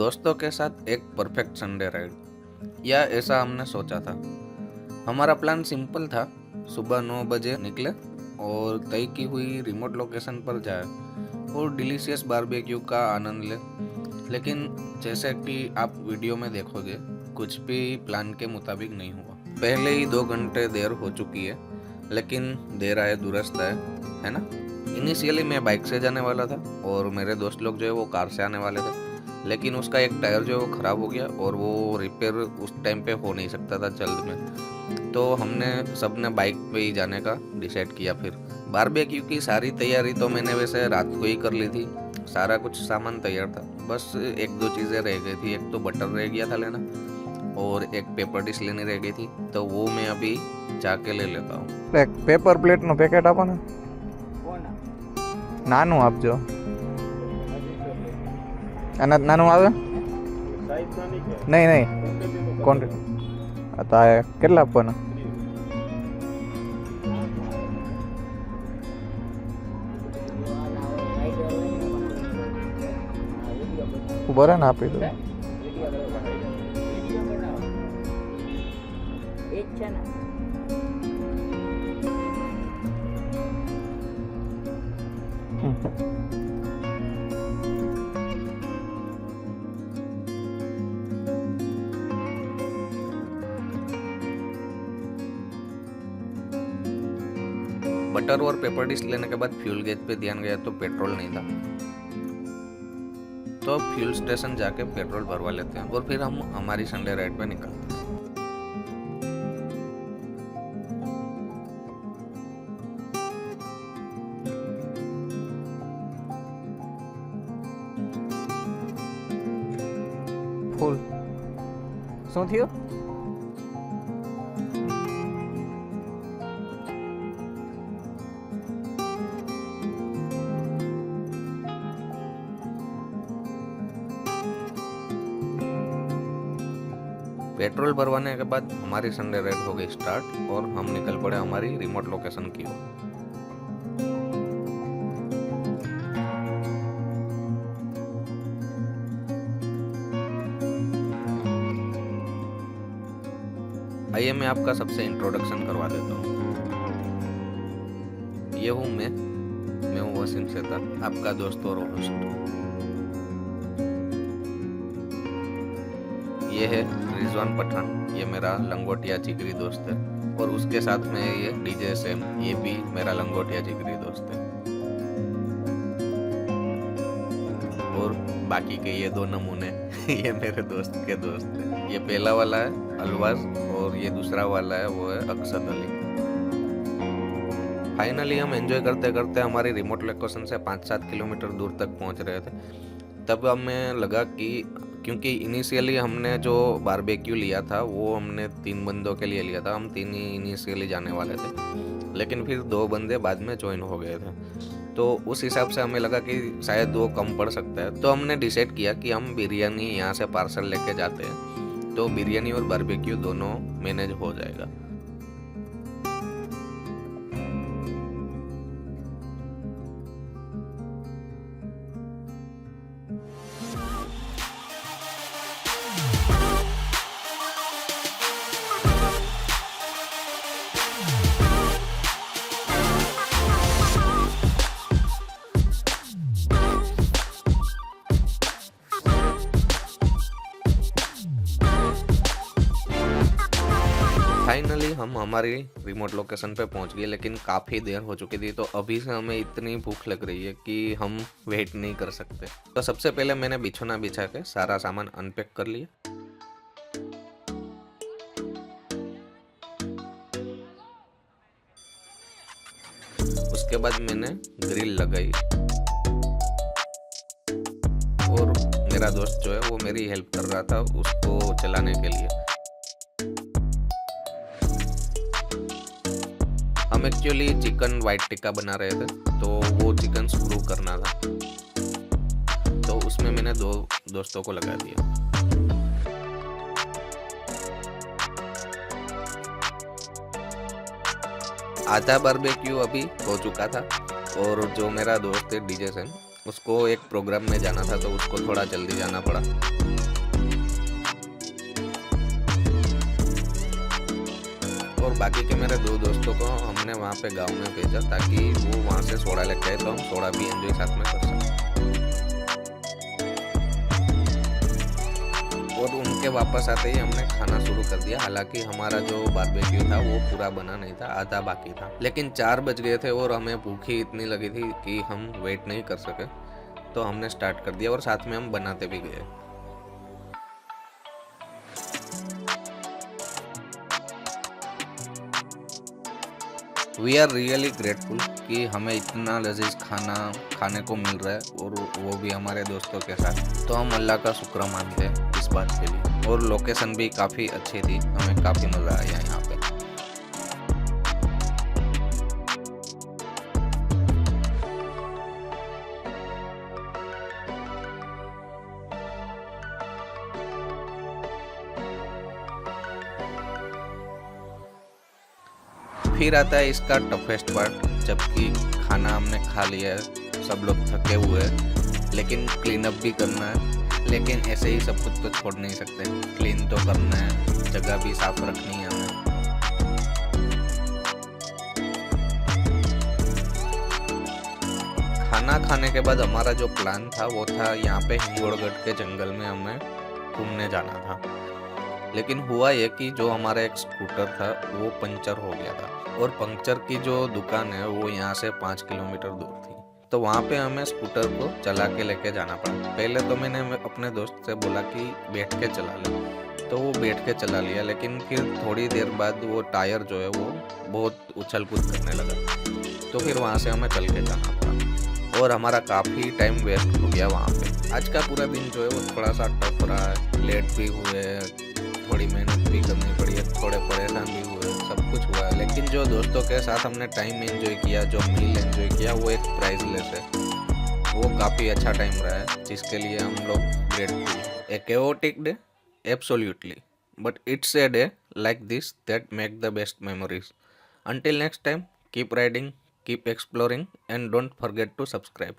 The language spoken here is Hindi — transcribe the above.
दोस्तों के साथ एक परफेक्ट संडे राइड, या ऐसा हमने सोचा था। हमारा प्लान सिंपल था, सुबह 9 बजे निकले और तय की हुई रिमोट लोकेशन पर जाए और डिलीशियस बारबेक्यू का आनंद ले। लेकिन जैसे कि आप वीडियो में देखोगे, कुछ भी प्लान के मुताबिक नहीं हुआ। पहले ही 2 घंटे देर हो चुकी है, लेकिन देर आए दुरुस्त आए, है ना। इनिशियली मैं बाइक से जाने वाला था और मेरे दोस्त लोग जो है वो कार से आने वाले थे, लेकिन उसका एक टायर जो है वो ख़राब हो गया और वो रिपेयर उस टाइम पे हो नहीं सकता था जल्द में। तो हमने सबने बाइक पे ही जाने का डिसाइड किया। फिर बारबेक्यू की सारी तैयारी तो मैंने वैसे रात को ही कर ली थी, सारा कुछ सामान तैयार था। बस 1-2 चीज़ें रह गई थी। एक तो बटर रह गया था लेना और एक पेपर डिश लेनी रह गई थी, तो वो मैं अभी जाके ले लेता हूँ। पेपर प्लेट નું પેકેટ આપો ને, નાનું આપજો. અને નાનું આવે નહીં નહીં ક્વોન્ટિટી કેટલા આપવાના? બરાબર ને, આપી દો. बटर और पेपर डिश लेने के बाद फ्यूल गेज पे ध्यान गया तो पेट्रोल नहीं था, तो फ्यूल स्टेशन जाके पेट्रोल भरवा लेते हैं और फिर हम हमारी संडे राइड पे निकलते हैं। ફૂલ શું થયું? पेट्रोल भरवाने के बाद हमारी संडे राइड हो गई स्टार्ट और हम निकल पड़े हमारी रिमोट लोकेशन की ओर। आइए मैं आपका सबसे इंट्रोडक्शन करवा देता हूँ। ये हूँ मैं हूँ वसीम सेता, आपका दोस्त और होस्ट। ये है रिजवान पठान, ये मेरा लंगोटिया जिगरी दोस्त है, और उसके साथ में ये डीजे सैम, ये भी मेरा लंगोटिया जिगरी दोस्त है। और बाकी के ये 2 नमूने ये मेरे दोस्त के दोस्त हैं। ये पहला वाला है अलवाज और ये दूसरा वाला है वो है अक्षत अली। फाइनली हम एंजॉय करते करते हमारी रिमोट लोकेशन से 5-7 किलोमीटर दूर तक पहुंच रहे थे। तब हमें लगा कि क्योंकि इनिशियली हमने जो बारबेक्यू लिया था वो हमने 3 बंदों के लिए लिया था, हम 3 ही इनिशियली जाने वाले थे, लेकिन फिर 2 बंदे बाद में ज्वाइन हो गए थे। तो उस हिसाब से हमें लगा कि शायद वो कम पड़ सकता है, तो हमने डिसाइड किया कि हम बिरयानी यहाँ से पार्सल लेके जाते हैं, तो बिरयानी और बारबेक्यू दोनों मैनेज हो जाएगा। फाइनली हम हमारी रिमोट लोकेशन पे पहुंच गए, लेकिन काफ़ी देर हो चुकी थी, तो अभी से हमें इतनी भूख लग रही है कि हम वेट नहीं कर सकते। तो सबसे पहले मैंने बिछोना बिछा के सारा सामान अनपैक कर लिया। उसके बाद मैंने ग्रिल लगाई और मेरा दोस्त जो है वो मेरी हेल्प कर रहा था उसको चलाने के लिए। हम एक्चुअली चिकन वाइट टिक्का बना रहे थे, तो वो चिकन स्क्रू करना था, तो उसमें मैंने 2 दोस्तों को लगा दिया। आधा बारबेक्यू अभी हो चुका था और जो मेरा दोस्त है डीजे सैम, उसको एक प्रोग्राम में जाना था, तो उसको थोड़ा जल्दी जाना पड़ा। और बाकी के मेरे 2 दोस्तों को हमने वहाँ पे गांव में भेजा ताकि वो वहाँ से सोडा लेके आए, तो हम सोडा भी एंजॉय साथ में कर सकें। और उनके वापस आते ही हमने खाना शुरू कर दिया। हालांकि हमारा जो बारबेक्यू था वो पूरा बना नहीं था, आधा बाकी था। लेकिन 4 बज गए थे और हमें भूख ही इतनी लगी थी कि हम वेट नहीं कर सके, तो हमने स्टार्ट कर दिया और साथ में हम बनाते भी गए। वी आर रियली ग्रेटफुल कि हमें इतना लजीज खाना खाने को मिल रहा है, और वो भी हमारे दोस्तों के साथ। तो हम अल्लाह का शुक्र मानते हैं इस बात के लिए। और लोकेशन भी काफ़ी अच्छी थी, हमें काफ़ी मज़ा आया यहाँ पे। फिर आता है इसका टफेस्ट पार्ट, जबकि खाना हमने खा लिया है, सब लोग थके हुए हैं, लेकिन क्लीन अप भी करना है। लेकिन ऐसे ही सब कुछ तो छोड़ नहीं सकते, क्लीन तो करना है, जगह भी साफ रखनी है हमें। खाना खाने के बाद हमारा जो प्लान था वो था यहाँ पे हिंगोड़गढ़ के जंगल में हमें घूमने जाना था। लेकिन हुआ ये कि जो हमारा एक स्कूटर था वो पंचर हो गया था, और पंक्चर की जो दुकान है वो यहाँ से 5 किलोमीटर दूर थी। तो वहाँ पे हमें स्कूटर को चला के लेके जाना पड़ा। पहले तो मैंने अपने दोस्त से बोला कि बैठ के चला ले, तो वो बैठ के चला लिया। लेकिन फिर थोड़ी देर बाद वो टायर जो है वो बहुत उछल कूद करने लगा, तो फिर वहाँ से हमें चल के जाना पड़ा, और हमारा काफ़ी टाइम वेस्ट हो गया वहाँ पे। आज का पूरा दिन जो है वो थोड़ा सा टफ रहा है, लेट भी हुए, थोड़ी मेहनत भी करनी पड़ी है, थोड़े परेशान भी हुए, सब कुछ हुआ है। लेकिन जो दोस्तों के साथ हमने टाइम एंजॉय किया, जो मील एंजॉय किया, वो एक प्राइसलेस है। वो काफ़ी अच्छा टाइम रहा है, जिसके लिए हम लोग grateful. A chaotic day, absolutely, but it's a day like this that make the best memories. Until next time, keep riding, keep exploring, and don't forget to subscribe.